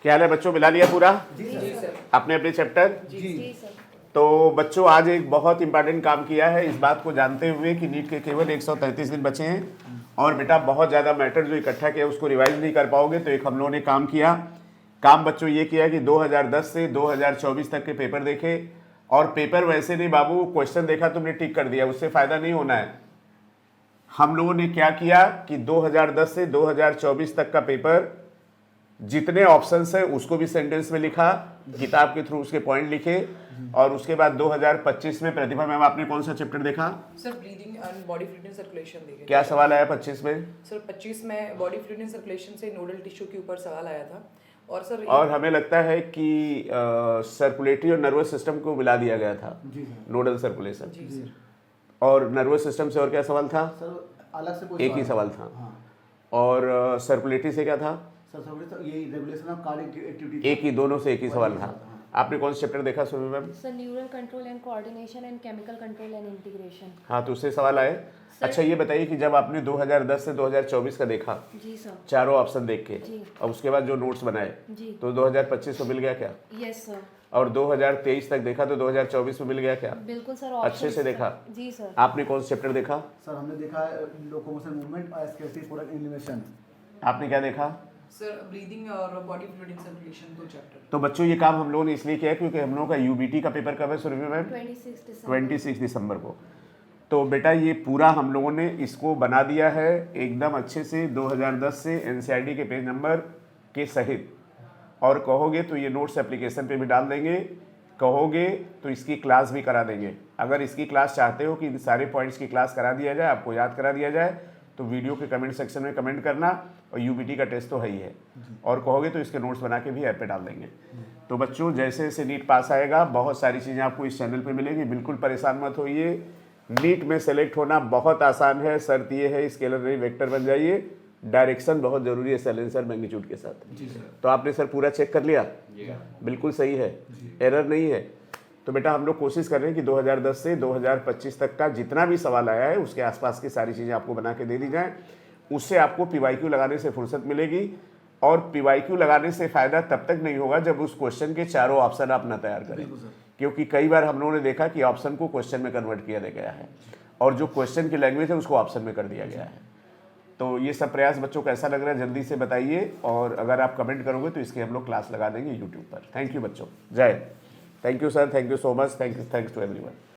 क्या हाल है बच्चों, मिला लिया पूरा जी सर। अपने अपने चैप्टर? जी सर। तो बच्चों आज एक बहुत इंपॉर्टेंट काम किया है, इस बात को जानते हुए कि नीट के केवल 133 दिन बचे हैं और बेटा बहुत ज़्यादा मैटर जो इकट्ठा किया उसको रिवाइज नहीं कर पाओगे, तो एक हम लोगों ने काम किया। काम बच्चों ये किया कि 2010 से 2024 तक के पेपर देखे, और पेपर वैसे नहीं बाबू, क्वेश्चन देखा तुमने टिक कर दिया, उससे फ़ायदा नहीं होना है। हम लोगों ने क्या किया कि 2010 से 2024 तक का पेपर जितने ऑप्शंस है उसको भी सेंटेंस में लिखा, किताब के थ्रू उसके पॉइंट लिखे, और उसके बाद 2025 में प्रतिभा मैम आपने कौन सा चैप्टर देखा? Sir breathing and body fluid and circulation देखे। क्या सवाल आया 25 में? सर 25 में बॉडी फ्लूइड एंड सर्कुलेशन से नोडल टिश्यू के ऊपर सवाल आया था। और सर और हमें लगता है कि सर्कुलेटरी और नर्वस सिस्टम को मिला दिया गया था, नोडल सर्कुलेशन। जी सर। और नर्वस सिस्टम से और क्या सवाल था? सर अलग से कोई एक ही सवाल था। हाँ। और सर्कुलेटरी से क्या था? सर सब ये रेगुलेशन ऑफ कार्डियक एक्टिविटी एक ही, दोनों से एक ही सवाल था। आपने कौन सा चैप्टर देखा सुबह ma'am? Sir neural control and coordination and chemical control and integration. हाँ, तो उससे सवाल आए। अच्छा ये बताइए कि जब आपने 2010 से 2024 का देखा, जी सर। चारों ऑप्शन देख के, जी। और उसके बाद जो नोट्स बनाए, जी। तो 2025 में मिल गया क्या? Yes sir. और 2023 तक देखा तो 2024 में मिल गया क्या? बिल्कुल सर। अच्छे से देखा? जी सर। आपने कौन सा चैप्टर देखा? सर हमने देखा लोकोमोशन मूवमेंट और एस्केसिव प्रोडक्ट एलिमिनेशन। आपने क्या देखा? सर ब्रीदिंग और बॉडी फ्लूइड एंड सर्कुलेशन दो चैप्टर। तो बच्चों ये काम हम लोगों ने इसलिए किया क्योंकि हम लोगों का यूबीटी का पेपर कब है सुरभि मैम? 26 दिसंबर को। तो बेटा ये पूरा हम लोगों ने इसको बना दिया है एकदम अच्छे से 2010 से एनसीईआरटी के पेज नंबर के सहित, और कहोगे तो ये नोट्स एप्लीकेशन पे भी डाल देंगे, कहोगे तो इसकी क्लास भी करा देंगे। अगर इसकी क्लास चाहते हो कि इन सारे पॉइंट्स की क्लास करा दिया जाए, आपको याद करा दिया जाए, तो वीडियो के कमेंट सेक्शन में कमेंट करना, और यूबीटी का टेस्ट तो है ही है, और कहोगे तो इसके नोट्स बना के भी ऐप पे डाल देंगे। तो बच्चों जैसे जैसे नीट पास आएगा बहुत सारी चीज़ें आपको इस चैनल पे मिलेंगी, बिल्कुल परेशान मत होइए। नीट में सेलेक्ट होना बहुत आसान है, शर्त ये है स्केलर नहीं वेक्टर बन जाइए। डायरेक्शन बहुत ज़रूरी है साइलेंसर मैग्नीट्यूड के साथ। जी सर। तो आपने सर पूरा चेक कर लिया? बिल्कुल सही है, एरर नहीं है। तो बेटा हम लोग कोशिश कर रहे हैं कि 2010 से 2025 तक का जितना भी सवाल आया है उसके आसपास की सारी चीज़ें आपको बना के दे दी जाएँ। उससे आपको पीवाईक्यू लगाने से फुर्सत मिलेगी, और पीवाईक्यू लगाने से फ़ायदा तब तक नहीं होगा जब उस क्वेश्चन के चारों ऑप्शन आप ना तैयार करें, क्योंकि कई बार हम लोगों ने देखा कि ऑप्शन को क्वेश्चन में कन्वर्ट किया गया है, और जो क्वेश्चन की लैंग्वेज है उसको ऑप्शन में कर दिया गया है। तो ये सब प्रयास बच्चों कैसा लग रहा है जल्दी से बताइए, और अगर आप कमेंट करोगे तो इसकी हम लोग क्लास लगा देंगे यूट्यूब पर। थैंक यू बच्चों, जय। Thank you sir, thank you so much, thanks to everyone.